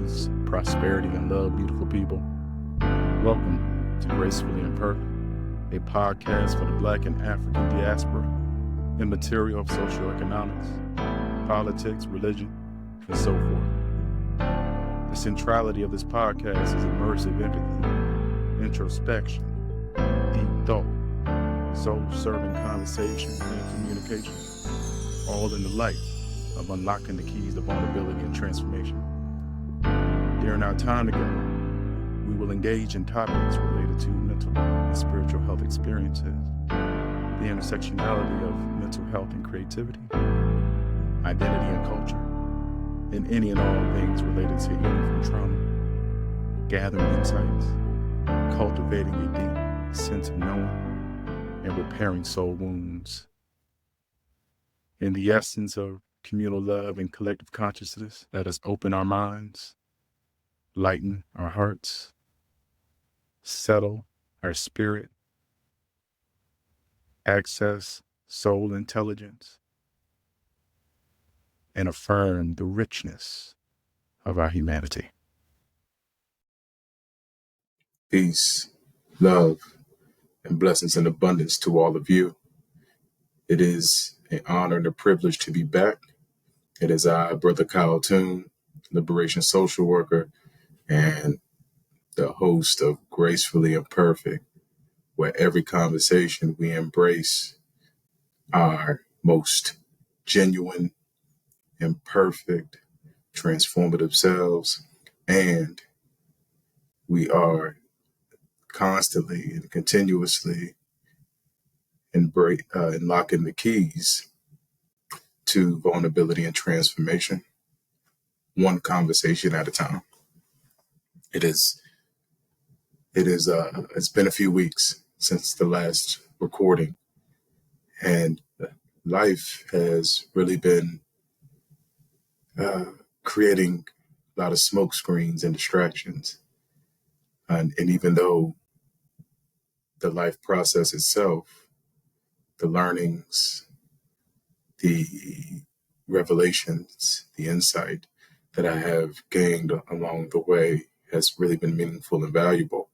peace, prosperity, and love, beautiful people. Welcome to Gracefully Imperfect, a podcast for the Black and African diaspora in material of socioeconomics, politics, religion, and so forth. The centrality of this podcast is immersive empathy, introspection, deep thought, soul-serving conversation and communication, all in the light of unlocking the keys to vulnerability and transformation. During our time together, we will engage in topics related to mental and spiritual health experiences, the intersectionality of mental health and creativity, identity and culture, and any and all things related to healing from trauma, gathering insights, cultivating a deep sense of knowing, and repairing soul wounds. In the essence of communal love and collective consciousness, let us open our minds, lighten our hearts, settle our spirit, access soul intelligence, and affirm the richness of our humanity. Peace, love, and blessings in abundance to all of you. It is an honor and a privilege to be back. It is I, Brother Kyle Toon, liberation social worker, and the host of Gracefully Imperfect, where every conversation we embrace our most genuine, imperfect, transformative selves, and we are constantly and continuously unlocking the keys to vulnerability and transformation, one conversation at a time. It's been a few weeks since the last recording, and life has really been creating a lot of smoke screens and distractions. And even though the life process itself, the learnings, the revelations, the insight that I have gained along the way has really been meaningful and valuable.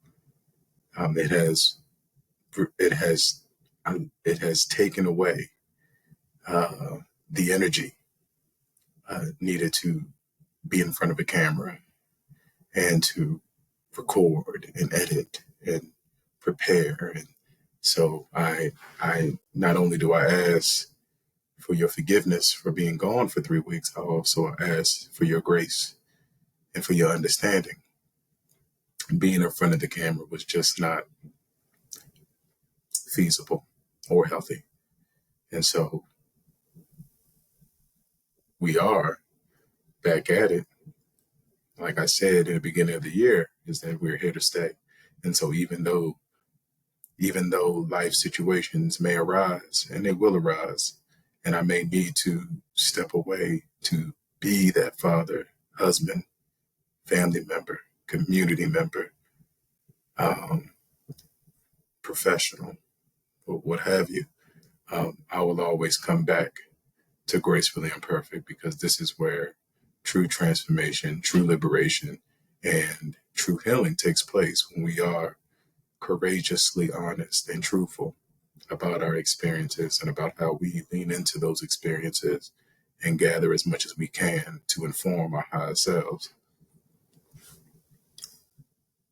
It has taken away the energy needed to be in front of a camera and to record and edit and prepare. And so I not only do I ask for your forgiveness for being gone for 3 weeks, I also ask for your grace and for your understanding. Being in front of the camera was just not feasible or healthy. And so we are back at it. Like I said in the beginning of the year, is that we're here to stay. And so even though life situations may arise, and they will arise, and I may need to step away to be that father, husband, family member, community member, professional, or what have you, I will always come back to Gracefully Imperfect, because this is where true transformation, true liberation, and true healing takes place, when we are courageously honest and truthful about our experiences and about how we lean into those experiences and gather as much as we can to inform our higher selves.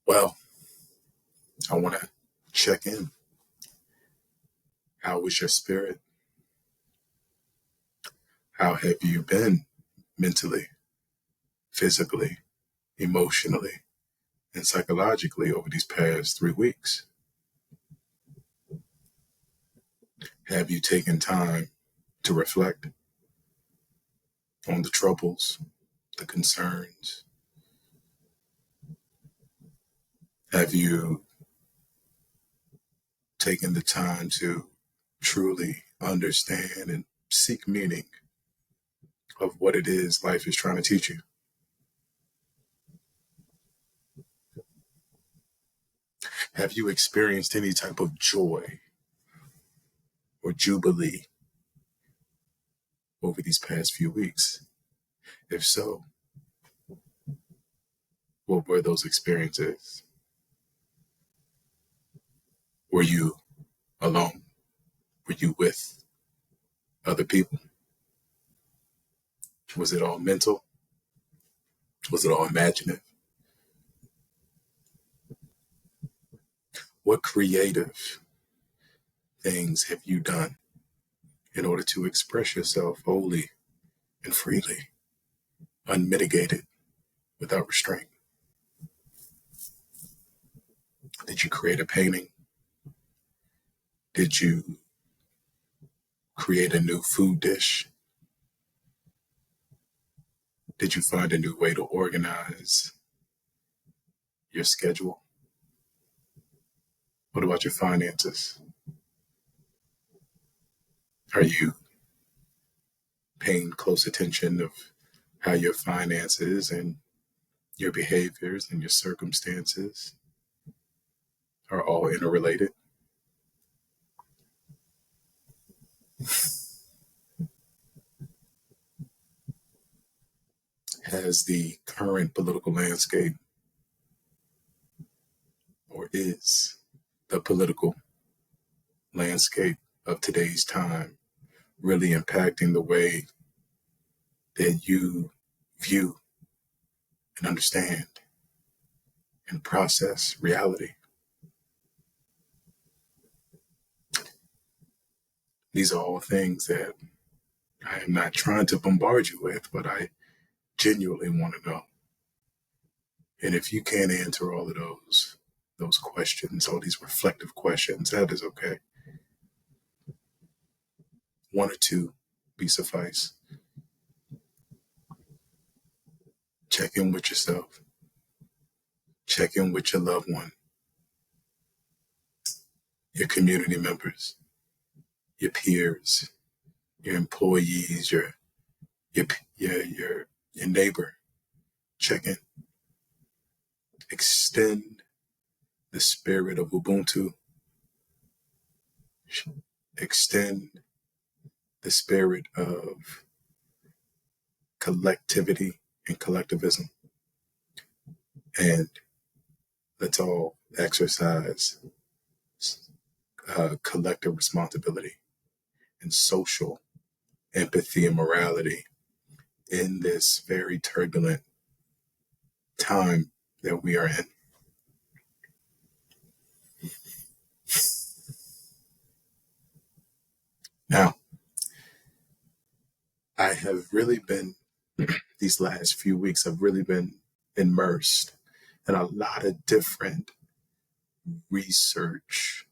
Well, I want to check in. How was your spirit? How have you been mentally, physically, emotionally, and psychologically over these past 3 weeks? Have you taken time to reflect on the troubles, the concerns? Have you taken the time to truly understand and seek meaning of what it is life is trying to teach you? Have you experienced any type of joy or jubilee over these past few weeks? If so, What were those experiences? Were you alone? Were you with other people? Was it all mental? Was it all imaginative? What creative things have you done in order to express yourself wholly and freely, unmitigated, without restraint? Did you create a painting? Did you create a new food dish? Did you find a new way to organize your schedule? What about your finances? Are you paying close attention of how your finances and your behaviors and your circumstances are all interrelated? Has the current political landscape, or is the political landscape of today's time, really impacting the way that you view and understand and process reality? These are all things that I am not trying to bombard you with, but I genuinely want to know. And if you can't answer all of those questions, all these reflective questions, that is okay. One or two be suffice. Check in with yourself. Check in with your loved one, your community members, your peers, your employees, your neighbor. Check in. Extend the spirit of Ubuntu. Extend the spirit of collectivity and collectivism. And let's all exercise collective responsibility and social empathy and morality in this very turbulent time that we are in. Now, I have really been, these last few weeks, I've really been immersed in a lot of different research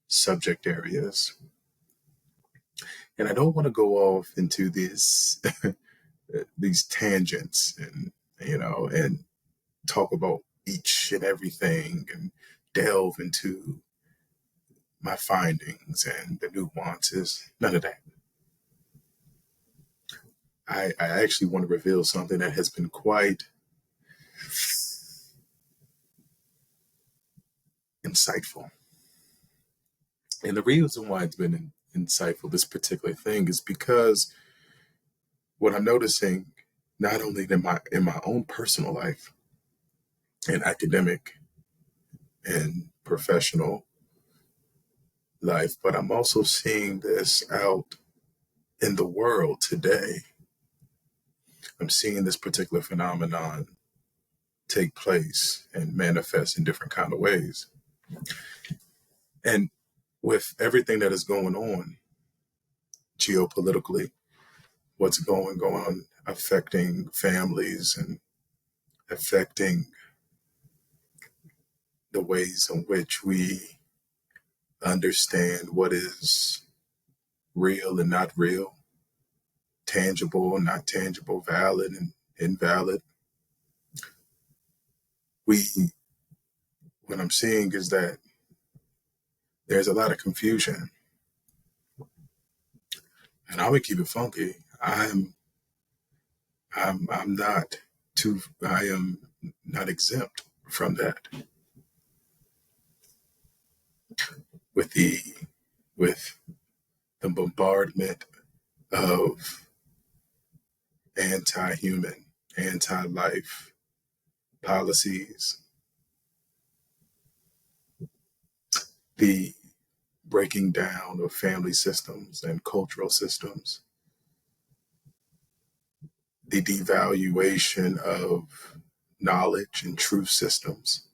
subject areas. And I don't want to go off into these these tangents and talk about each and everything and delve into my findings and the nuances. None of that. I actually want to reveal something that has been quite insightful. And the reason why it's been insightful, this particular thing, is because what I'm noticing, not only in my own personal life and academic and professional life, but I'm also seeing this out in the world today. I'm seeing this particular phenomenon take place and manifest in different kind of ways. And with everything that is going on geopolitically, what's going on affecting families and affecting the ways in which we understand what is real and not real, tangible and not tangible, valid and invalid. What I'm seeing is that there's a lot of confusion. And I would keep it funky. I am not exempt from that. With the bombardment of anti-human, anti-life policies, the breaking down of family systems and cultural systems, the devaluation of knowledge and truth systems,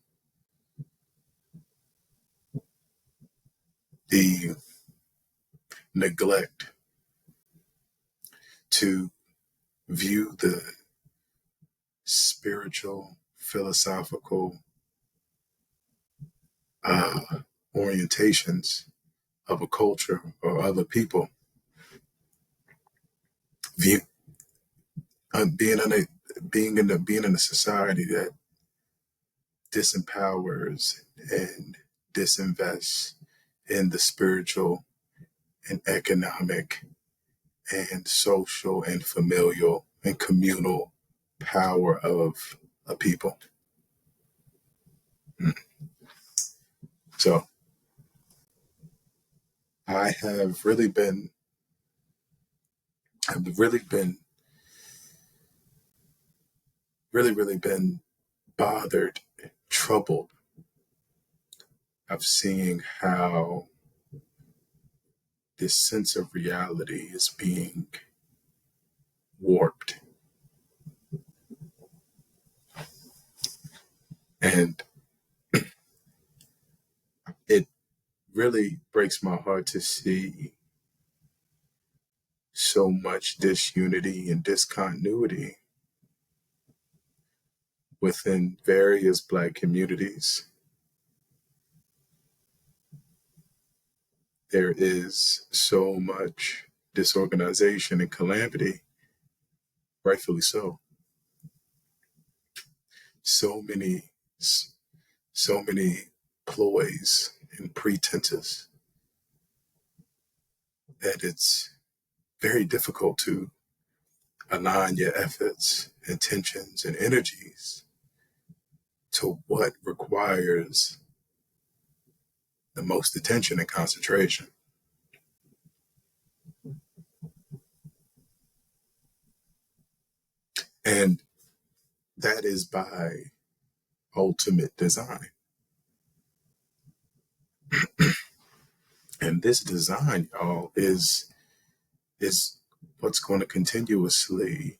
the neglect to view the spiritual, philosophical uh, orientations of a culture or other people, view, being in a society that disempowers and disinvests in the spiritual and economic and social and familial and communal power of a people. So I have really been, I've really been, really been bothered, troubled of seeing how this sense of reality is being warped. And it really breaks my heart to see so much disunity and discontinuity within various Black communities. There is so much disorganization and calamity, rightfully so. So many, so many ploys and pretenses that it's very difficult to align your efforts, intentions, and energies to what requires the most attention and concentration. And that is by ultimate design. And this design, y'all, is what's going to continuously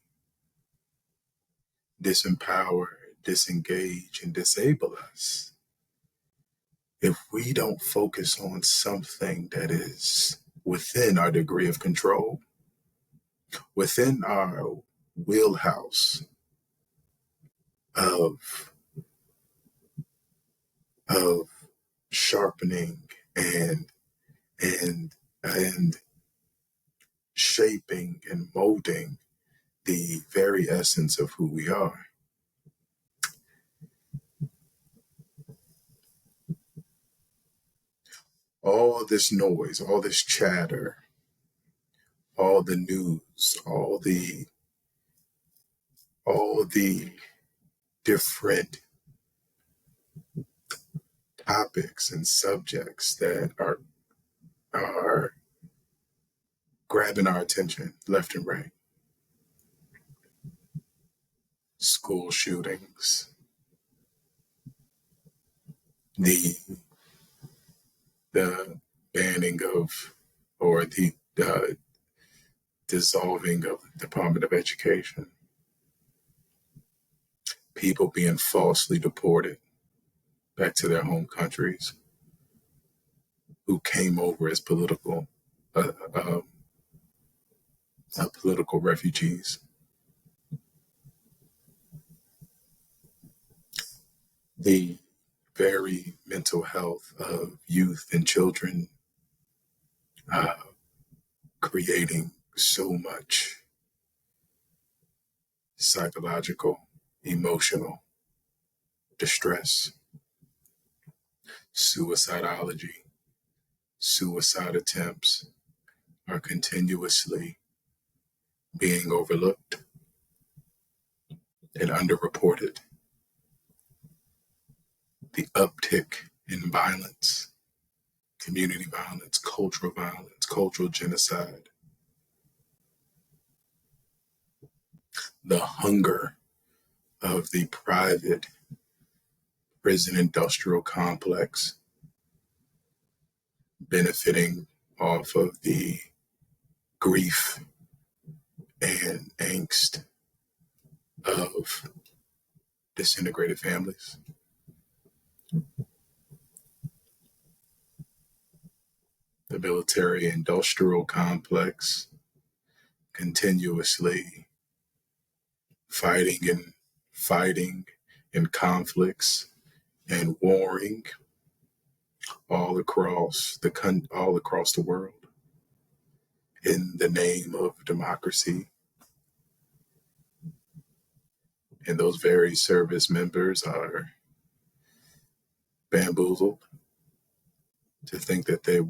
disempower, disengage, and disable us if we don't focus on something that is within our degree of control, within our wheelhouse of of sharpening and and and shaping and molding the very essence of who we are. All this noise, all this chatter, all the news, all the different topics and subjects that are grabbing our attention left and right. School shootings, the the banning of or the dissolving of the Department of Education, people being falsely deported back to their home countries who came over as uh, uh, political refugees. The very mental health of youth and children, uh, creating so much psychological, emotional distress, suicidology, suicide attempts are continuously being overlooked and underreported. The uptick in violence, community violence, cultural genocide, the hunger of the private prison industrial complex, benefiting off of the grief and angst of disintegrated families. The military industrial complex continuously fighting in conflicts and warring all across the world in the name of democracy. And those very service members are bamboozled to think that they're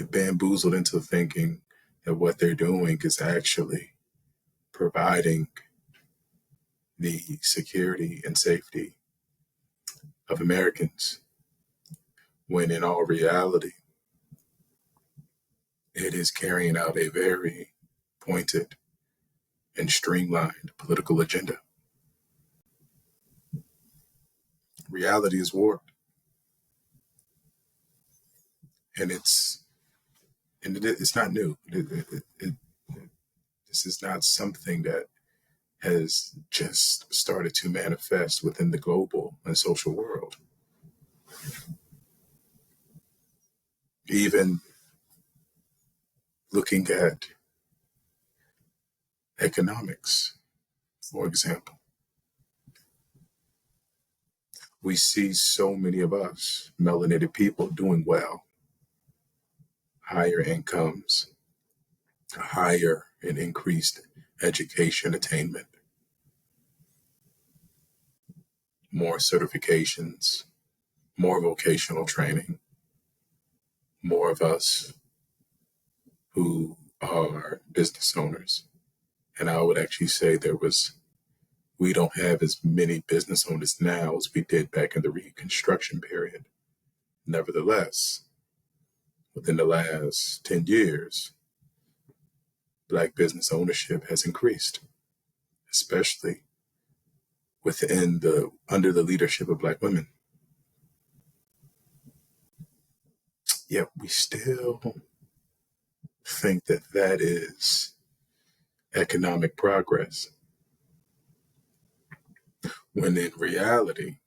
bamboozled into thinking that what they're doing is actually providing the security and safety of Americans, when in all reality, it is carrying out a very pointed and streamlined political agenda. Reality is warped, and it's not new. This is not something that has just started to manifest within the global and social world. Even looking at economics, for example, we see so many of us melanated people doing well, higher incomes, higher and increased education attainment, more certifications, more vocational training, more of us who are business owners. And I would actually say we don't have as many business owners now as we did back in the Reconstruction period. Nevertheless, within the last 10 years, Black business ownership has increased, especially under the leadership of Black women. Yet we still think that is economic progress, when in reality,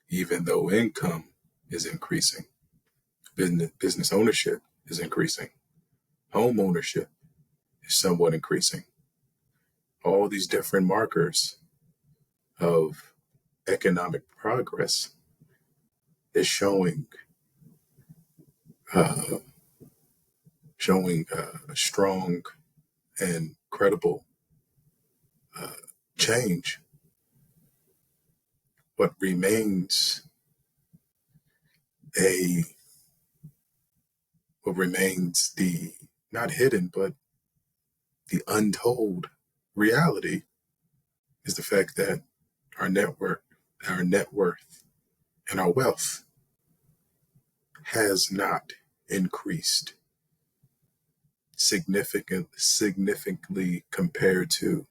even though income is increasing, business ownership is increasing, home ownership is somewhat increasing. All these different markers of economic progress is showing a strong and credible change. What remains the not hidden but the untold reality is the fact that our net worth, and our wealth has not increased significantly compared to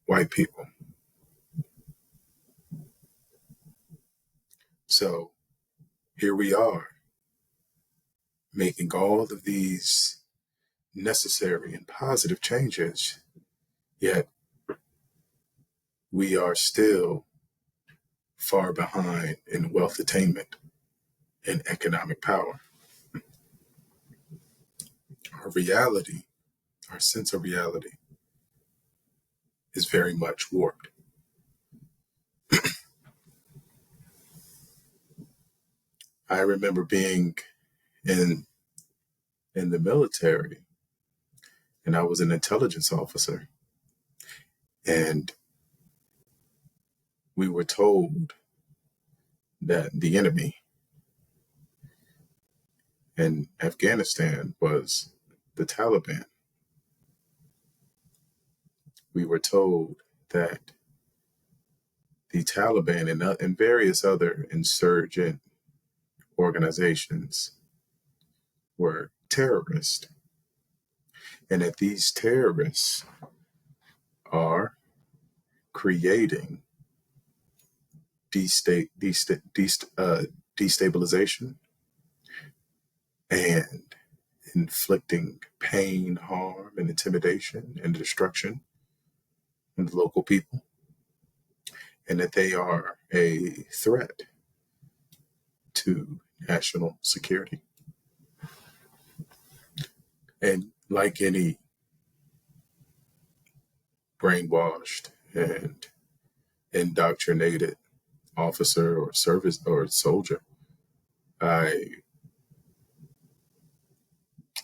white people. So here we are, making all of these necessary and positive changes, yet we are still far behind in wealth attainment and economic power. Our sense of reality is very much warped. I remember being in the military, and I was an intelligence officer, and we were told that the enemy in Afghanistan was the Taliban. We were told that the Taliban and various other insurgent organizations were terrorists, and that these terrorists are creating destabilization and inflicting pain, harm, and intimidation and destruction on the local people, and that they are a threat to national security. And like any brainwashed and indoctrinated officer or service or soldier, I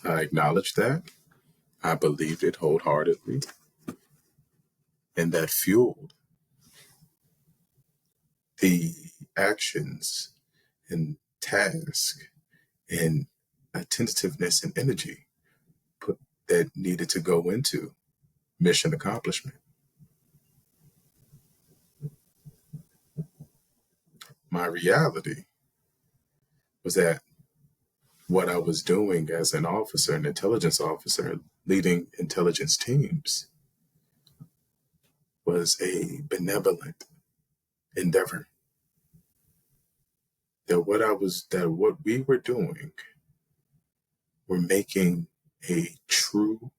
acknowledged that. I believed it wholeheartedly, and that fueled the actions and task and attentiveness and energy that needed to go into mission accomplishment. My reality was that what I was doing as an officer, an intelligence officer, leading intelligence teams, was a benevolent endeavor. What we were doing were making a true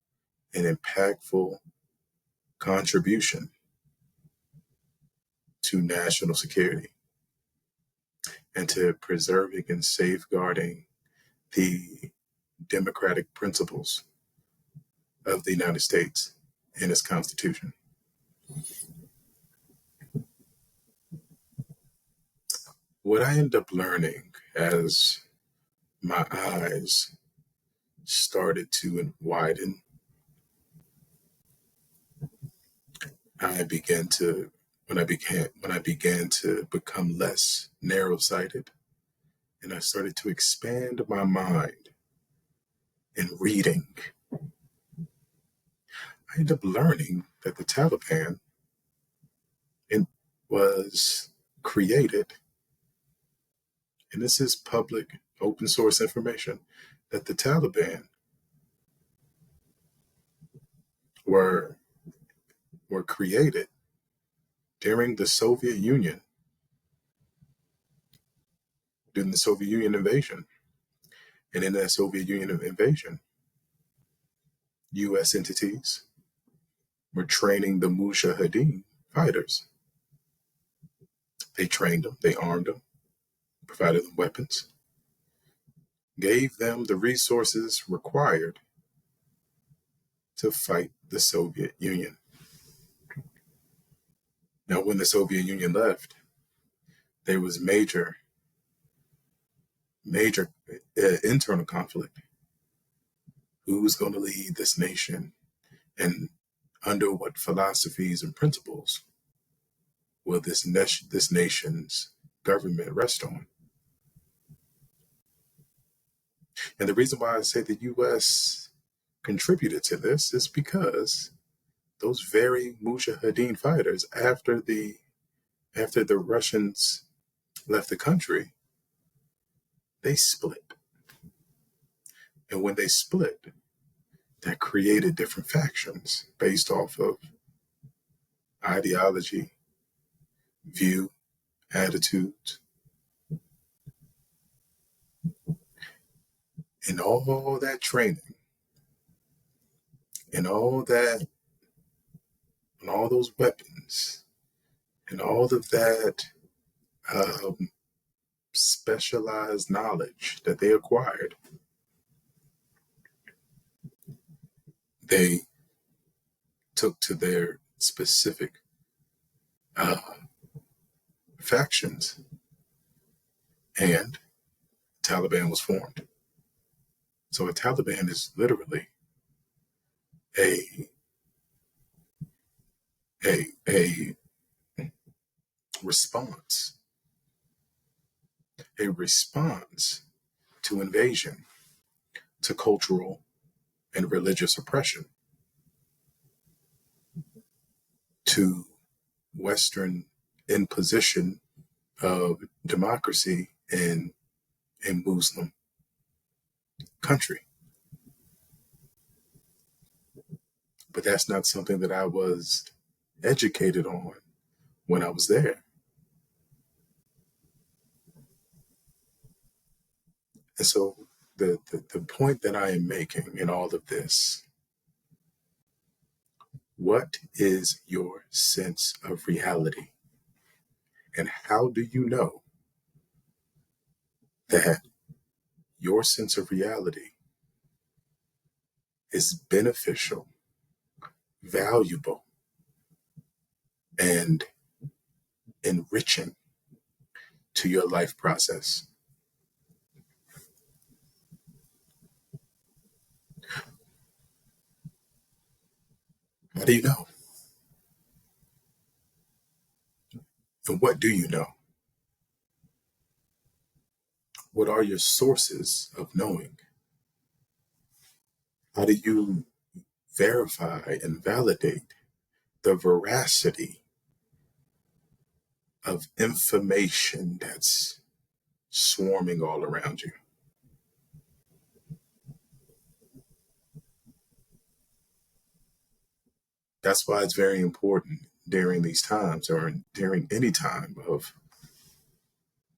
and impactful contribution to national security and to preserving and safeguarding the democratic principles of the United States and its Constitution. What I ended up learning as my eyes started to widen, when I began to become less narrow-sighted, and I started to expand my mind in reading, I ended up learning that the Taliban was created, and this is public open source information, that the Taliban were created during the Soviet Union, during the Soviet Union invasion. And in that Soviet Union invasion, U.S. entities were training the Mujahideen fighters. They trained them, they armed them, provided them weapons, gave them the resources required to fight the Soviet Union. Now, when the Soviet Union left, there was major internal conflict. Who was going to lead this nation, and under what philosophies and principles will this nation's government rest on? And the reason why I say the U.S. contributed to this is because those very Mujahideen fighters, after the Russians left the country, they split. And when they split, that created different factions based off of ideology, view, attitudes, and all that training, and all those weapons, and all of that specialized knowledge that they acquired, they took to their specific factions, and Taliban was formed. So a Taliban is literally a response, to invasion, to cultural and religious oppression, to Western imposition of democracy in a Muslim country. But that's not something that I was educated on when I was there. And so the point that I am making in all of this, what is your sense of reality? And how do you know that your sense of reality is beneficial, valuable, and enriching to your life process? How do you know? And what do you know? What are your sources of knowing? How do you verify and validate the veracity of information that's swarming all around you? That's why it's very important during these times, or during any time of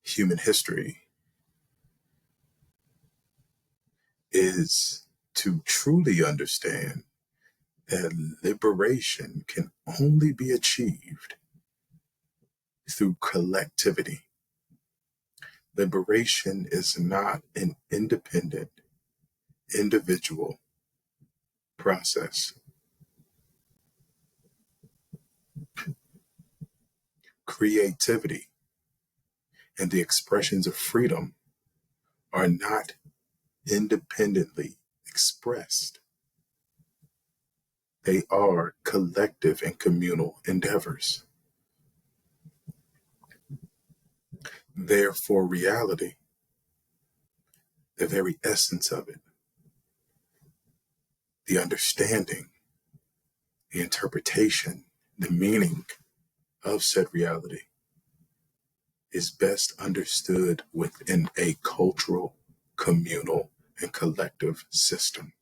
human history, is to truly understand that liberation can only be achieved through collectivity. Liberation is not an independent, individual process. Creativity and the expressions of freedom are not independently expressed. They are collective and communal endeavors. Therefore, reality, the very essence of it, the understanding, the interpretation, the meaning of said reality is best understood within a cultural, communal, and collective system.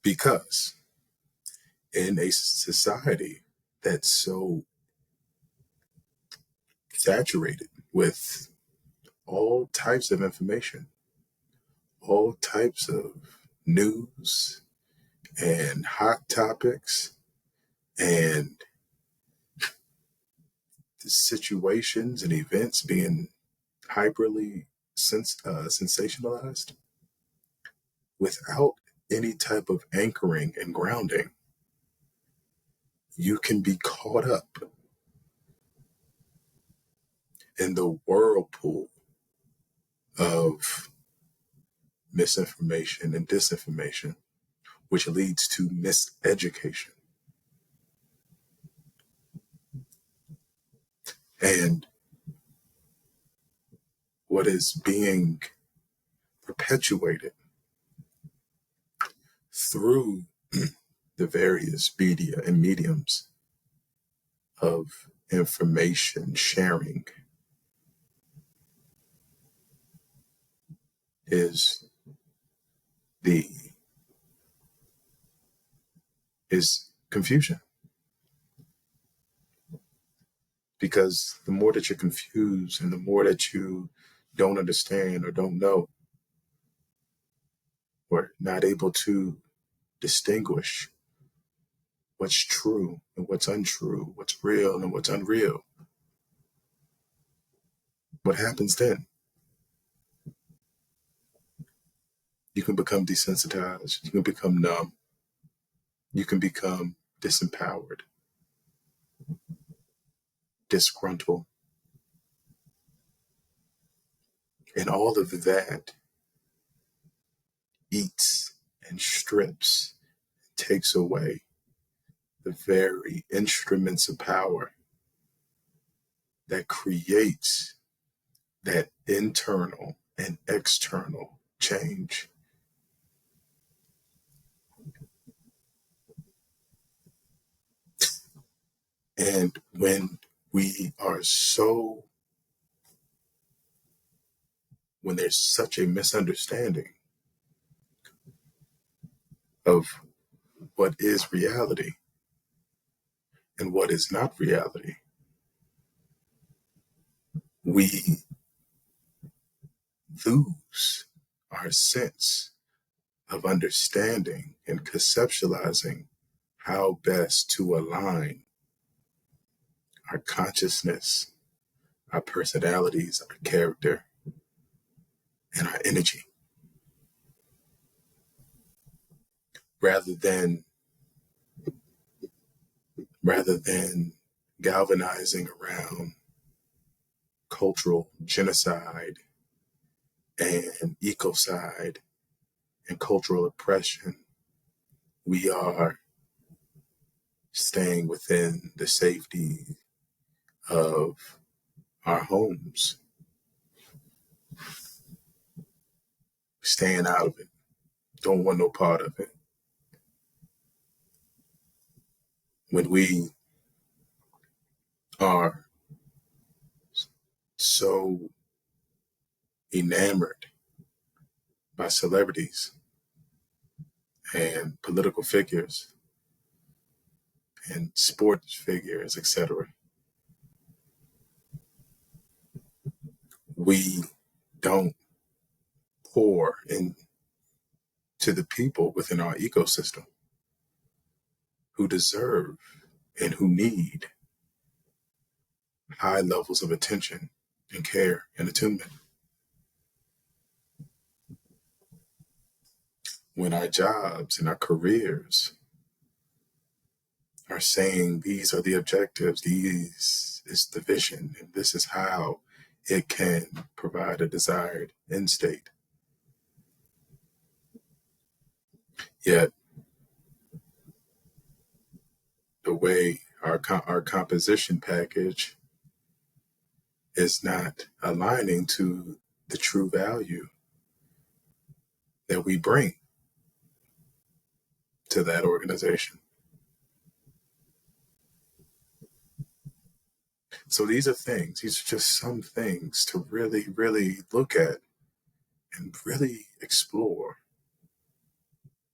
Because in a society that's so saturated with all types of information, all types of news and hot topics and situations and events being hyperly sensationalized without any type of anchoring and grounding, you can be caught up in the whirlpool of misinformation and disinformation, which leads to miseducation. And what is being perpetuated through the various media and mediums of information sharing is the is confusion. Because the more that you're confused and the more that you don't understand or don't know or not able to distinguish what's true and what's untrue, what's real and what's unreal, what happens then? You can become desensitized, you can become numb, you can become disempowered, disgruntled, and all of that eats and strips, takes away the very instruments of power that creates that internal and external change. And when we are so, when there's such a misunderstanding of what is reality and what is not reality, we lose our sense of understanding and conceptualizing how best to align our consciousness, our personalities, our character, and our energy, rather than galvanizing around cultural genocide and ecocide and cultural oppression. We are staying within the safety of our homes, staying out of it, don't want no part of it. When we are so enamored by celebrities and political figures and sports figures, etc., we don't pour into the people within our ecosystem who deserve and who need high levels of attention and care and attunement. When our jobs and our careers are saying these are the objectives, these is the vision, and this is how it can provide a desired end state. Yet, the way our composition package is not aligning to the true value that we bring to that organization. So these are just some things to really, really look at and really explore,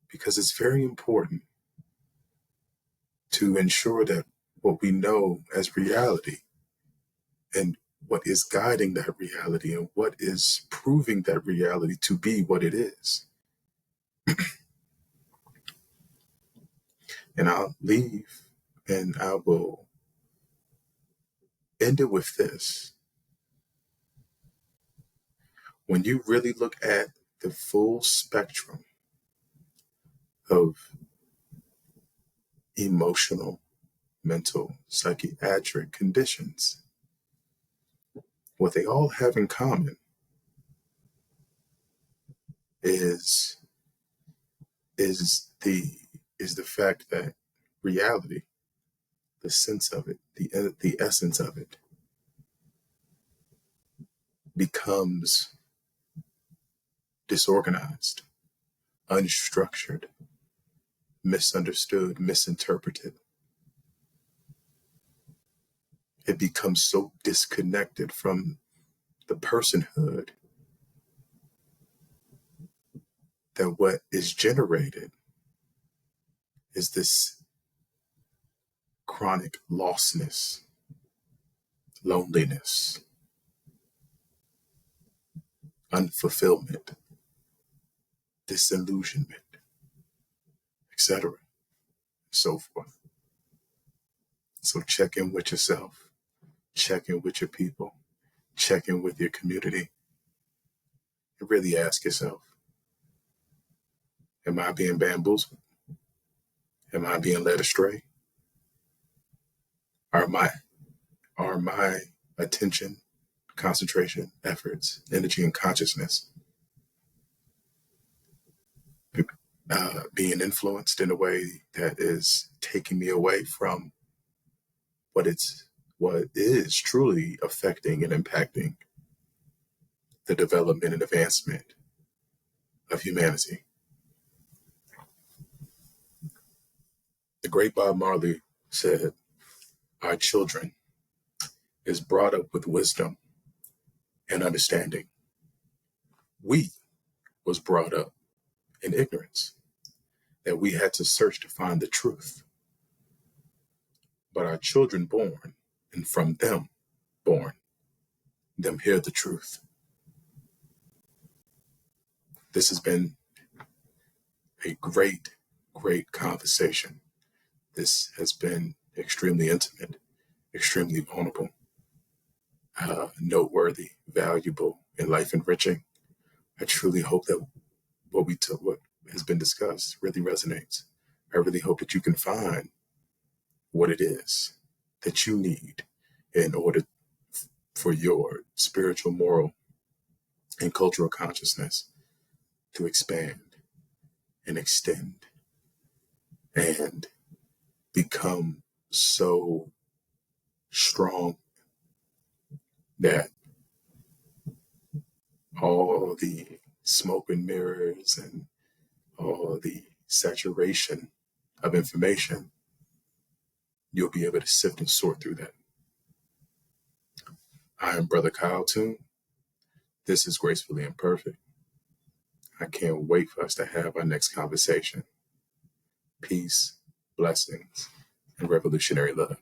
because it's very important to ensure that what we know as reality and what is guiding that reality and what is proving that reality to be what it is. And I'll leave and I will end it with this. When you really look at the full spectrum of emotional, mental, psychiatric conditions, what they all have in common is the fact that reality, the sense of it, the essence of it, becomes disorganized, unstructured, misunderstood, misinterpreted. It becomes so disconnected from the personhood that what is generated is this chronic lostness, loneliness, unfulfillment, disillusionment, etc., so forth. So check in with yourself, check in with your people, check in with your community, and really ask yourself, am I being bamboozled? Am I being led astray? Are my attention, concentration, efforts, energy, and consciousness being influenced in a way that is taking me away from what is truly affecting and impacting the development and advancement of humanity? The great Bob Marley said, our children is brought up with wisdom and understanding. We was brought up in ignorance, that we had to search to find the truth. But our children born, and from them born, them hear the truth. This has been a great, great conversation. This has been extremely intimate, extremely vulnerable, noteworthy, valuable, and life enriching. I truly hope that what has been discussed really resonates. I really hope that you can find what it is that you need in order for your spiritual, moral, and cultural consciousness to expand and extend and become so strong that all the smoke and mirrors and all the saturation of information, you'll be able to sift and sort through that. I am Brother Kyle Toon. This is Gracefully Imperfect. I can't wait for us to have our next conversation. Peace, blessings, and revolutionary love.